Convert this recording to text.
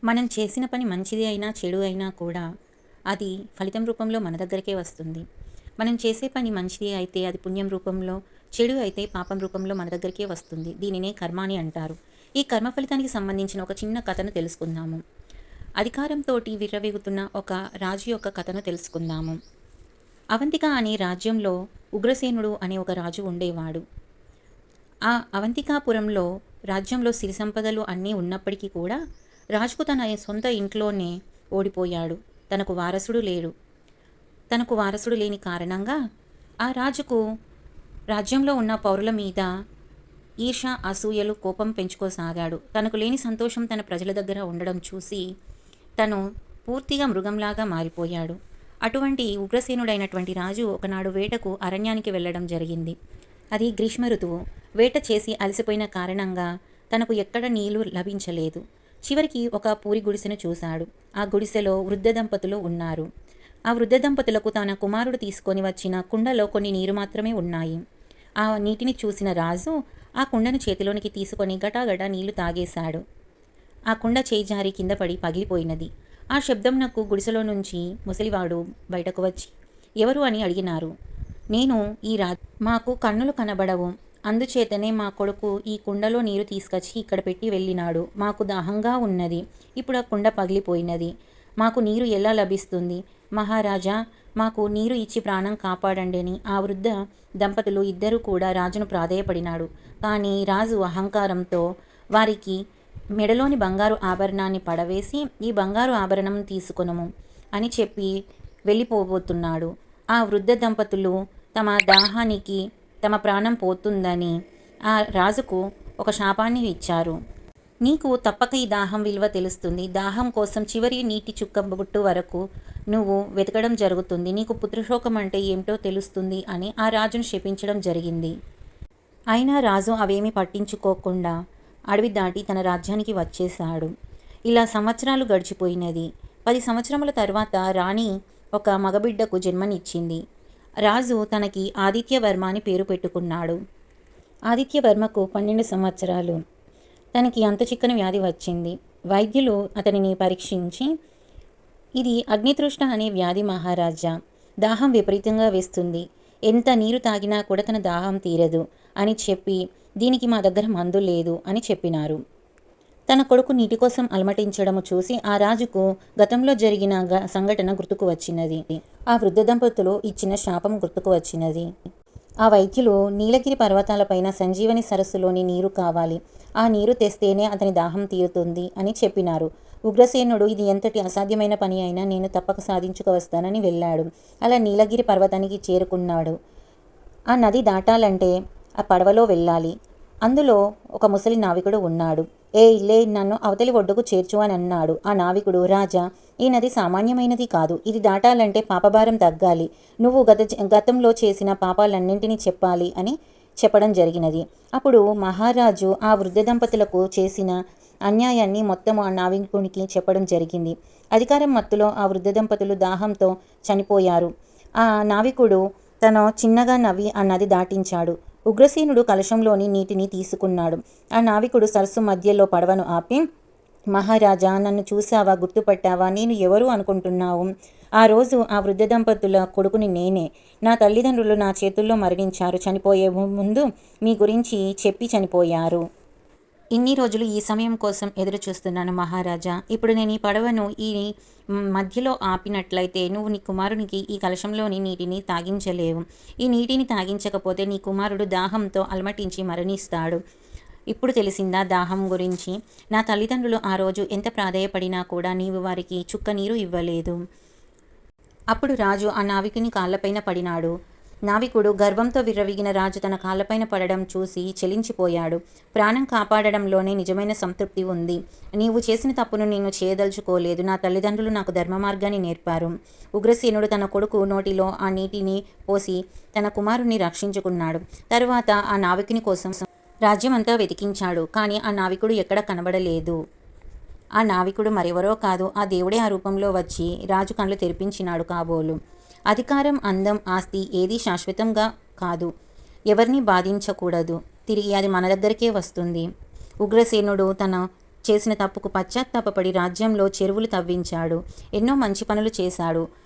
మనం చేసిన పని మంచిది అయినా చెడు అయినా కూడా అది ఫలితం రూపంలో మన దగ్గరికే వస్తుంది. మనం చేసే పని మంచిది అయితే అది పుణ్యం రూపంలో, చెడు అయితే పాపం రూపంలో మన దగ్గరికే వస్తుంది. దీనినే కర్మ అని అంటారు. ఈ కర్మ ఫలితానికి సంబంధించిన ఒక చిన్న కథను తెలుసుకుందాము. అధికారంతోటి విర్రవీగుతున్న ఒక రాజు యొక్క కథను తెలుసుకుందాము. అవంతిక అనే రాజ్యంలో ఉగ్రసేనుడు అనే ఒక రాజు ఉండేవాడు. ఆ అవంతికాపురంలో రాజ్యంలో సిరి సంపదలు అన్నీ ఉన్నప్పటికీ కూడా రాజుకు తన సొంత ఇంట్లోనే ఓడిపోయాడు. తనకు వారసుడు లేడు. తనకు వారసుడు లేని కారణంగా ఆ రాజుకు రాజ్యంలో ఉన్న పౌరుల మీద ఈర్ష, అసూయలు, కోపం పెంచుకోసాగాడు. తనకు లేని సంతోషం తన ప్రజల దగ్గర ఉండడం చూసి తను పూర్తిగా మృగంలాగా మారిపోయాడు. అటువంటి ఉగ్రసేనుడైనటువంటి రాజు ఒకనాడు వేటకు అరణ్యానికి వెళ్ళడం జరిగింది. అది గ్రీష్మ ఋతువు. వేట చేసి అలసిపోయిన కారణంగా తనకు ఎక్కడ నీళ్లు లభించలేదు. చివరికి ఒక పూరి గుడిసెను చూశాడు. ఆ గుడిసెలో వృద్ధ దంపతులు ఉన్నారు. ఆ వృద్ధ దంపతులకు తన కుమారుడు తీసుకొని వచ్చిన కుండలో కొన్ని నీరు మాత్రమే ఉన్నాయి. ఆ నీటిని చూసిన రాజు ఆ కుండను చేతిలోనికి తీసుకొని గటాగటా నీళ్లు తాగేశాడు. ఆ కుండ చేయి జారి కింద పడి పగిలిపోయినది. ఆ శబ్దంనకు గుడిసెలో నుంచి ముసలివాడు బయటకు వచ్చి ఎవరు అని అడిగినారు. నేను ఈ మాకు కన్నులు కనబడవు, అందుచేతనే మా కొడుకు ఈ కుండలో నీరు తీసుకొచ్చి ఇక్కడ పెట్టి వెళ్ళినాడు. మాకు దాహంగా ఉన్నది. ఇప్పుడు ఆ కుండ పగిలిపోయినది. మాకు నీరు ఎలా లభిస్తుంది? మహారాజా, మాకు నీరు ఇచ్చి ప్రాణం కాపాడండి అని ఆ వృద్ధ దంపతులు ఇద్దరూ కూడా రాజును ప్రాధేయపడినాడు. కానీ రాజు అహంకారంతో వారికి మెడలోని బంగారు ఆభరణాన్ని పడవేసి ఈ బంగారు ఆభరణం తీసుకొనము అని చెప్పి వెళ్ళిపోబోతున్నాడు. ఆ వృద్ధ దంపతులు తమ దాహానికి తమ ప్రాణం పోతుందని ఆ రాజుకు ఒక శాపాన్ని ఇచ్చారు. నీకు తప్పక ఈ దాహం విలువ తెలుస్తుంది. దాహం కోసం చివరి నీటి చుక్క బొట్టు వరకు నువ్వు వెతకడం జరుగుతుంది. నీకు పుత్రశోకం అంటే ఏమిటో తెలుస్తుంది అని ఆ రాజును శపించడం జరిగింది. అయినా రాజు అవేమీ పట్టించుకోకుండా అడవి దాటి తన రాజ్యానికి వచ్చేశాడు. ఇలా సంవత్సరాలు గడిచిపోయినది. 10 సంవత్సరముల తర్వాత రాణి ఒక మగబిడ్డకు జన్మనిచ్చింది. రాజు తనకి ఆదిత్యవర్మ అని పేరు పెట్టుకున్నాడు. ఆదిత్యవర్మకు 12 సంవత్సరాలు. తనకి అంతుచిక్కని వ్యాధి వచ్చింది. వైద్యులు అతనిని పరీక్షించి, ఇది అగ్నితృష్ణ అనే వ్యాధి మహారాజా. దాహం విపరీతంగా వేస్తుంది. ఎంత నీరు తాగినా కూడా తన దాహం తీరదు అని చెప్పి, దీనికి మా దగ్గర మందు లేదు అని చెప్పినారు. తన కొడుకు నీటి కోసం అలమటించడము చూసి ఆ రాజుకు గతంలో జరిగిన సంఘటన గుర్తుకు వచ్చినది. ఆ వృద్ధ దంపతులు ఇచ్చిన శాపం గుర్తుకు వచ్చినది. ఆ వైద్యులు నీలగిరి పర్వతాలపైన సంజీవని సరస్సులోని నీరు కావాలి, ఆ నీరు తెస్తేనే అతని దాహం తీరుతుంది అని చెప్పినారు. ఉగ్రసేనుడు ఇది ఎంతటి అసాధ్యమైన పని అయినా నేను తప్పక సాధించుకువస్తానని వెళ్ళాడు. అలా నీలగిరి పర్వతానికి చేరుకున్నాడు. ఆ నది దాటాలంటే ఆ పడవలో వెళ్ళాలి. అందులో ఒక ముసలి నావికుడు ఉన్నాడు. లే, నన్ను అవతలి ఒడ్డుకు చేర్చు అని అన్నాడు. ఆ నావికుడు, రాజా, ఈ నది సామాన్యమైనది కాదు. ఇది దాటాలంటే పాపభారం తగ్గాలి. నువ్వు గతంలో చేసిన పాపాలన్నింటినీ చెప్పాలి అని చెప్పడం జరిగినది. అప్పుడు మహారాజు ఆ వృద్ధ దంపతులకు చేసిన అన్యాయాన్ని మొత్తం ఆ నావికునికి చెప్పడం జరిగింది. అధికారం మత్తులో ఆ వృద్ధ దంపతులు దాహంతో చనిపోయారు. ఆ నావికుడు తను చిన్నగా నవ్వి ఆ నది దాటించాడు. ఉగ్రసేనుడు కలశంలోని నీటిని తీసుకున్నాడు. ఆ నావికుడు సరస్సు మధ్యలో పడవను ఆపి, మహారాజా, నన్ను చూసావా, గుర్తుపట్టావా? నేను ఎవరు అనుకుంటున్నావు? ఆ రోజు ఆ వృద్ధ దంపతుల కొడుకుని నేనే. నా తల్లిదండ్రులు నా చేతుల్లో మరణించారు. చనిపోయే ముందు మీ గురించి చెప్పి చనిపోయారు. ఇన్ని రోజులు ఈ సమయం కోసం ఎదురు చూస్తున్నాను మహారాజా. ఇప్పుడు నేను ఈ పడవను ఈ మధ్యలో ఆపినట్లయితే నువ్వు నీ కుమారునికి ఈ కలశంలోని నీటిని తాగించలేవు. ఈ నీటిని తాగించకపోతే నీ కుమారుడు దాహంతో అలమటించి మరణిస్తాడు. ఇప్పుడు తెలిసిందా దాహం గురించి? నా తల్లిదండ్రులు ఆ రోజు ఎంత ప్రాధేయపడినా కూడా నీవు వారికి చుక్క నీరు ఇవ్వలేదు. అప్పుడు రాజు ఆ నావికుని కాళ్ళపైన పడినాడు. నావికుడు గర్వంతో విర్రవీగిన రాజు తన కాళ్ళపైన పడడం చూసి చెలించిపోయాడు. ప్రాణం కాపాడడంలోనే నిజమైన సంతృప్తి ఉంది. నీవు చేసిన తప్పును నేను చేయదలుచుకోలేదు. నా తల్లిదండ్రులు నాకు ధర్మ మార్గాన్ని నేర్పారు. ఉగ్రసేనుడు తన కొడుకు నోటిలో ఆ నీటిని పోసి తన కుమారుణ్ణి రక్షించుకున్నాడు. తరువాత ఆ నావికుని కోసం రాజ్యమంతా వెతికించాడు. కానీ ఆ నావికుడు ఎక్కడ కనబడలేదు. ఆ నావికుడు మరెవరో కాదు, ఆ దేవుడే ఆ రూపంలో వచ్చి రాజు కళ్ళు తెరిపించినాడు కాబోలు. అధికారం, అందం, ఆస్తి ఏదీ శాశ్వతంగా కాదు. ఎవరిని బాధించకూడదు. తిరిగి అది మన దగ్గరికే వస్తుంది. ఉగ్రసేనుడు తన చేసిన తప్పుకు పశ్చాత్తాపపడి రాజ్యంలో చెరువులు తవ్వించాడు. ఎన్నో మంచి పనులు చేశాడు.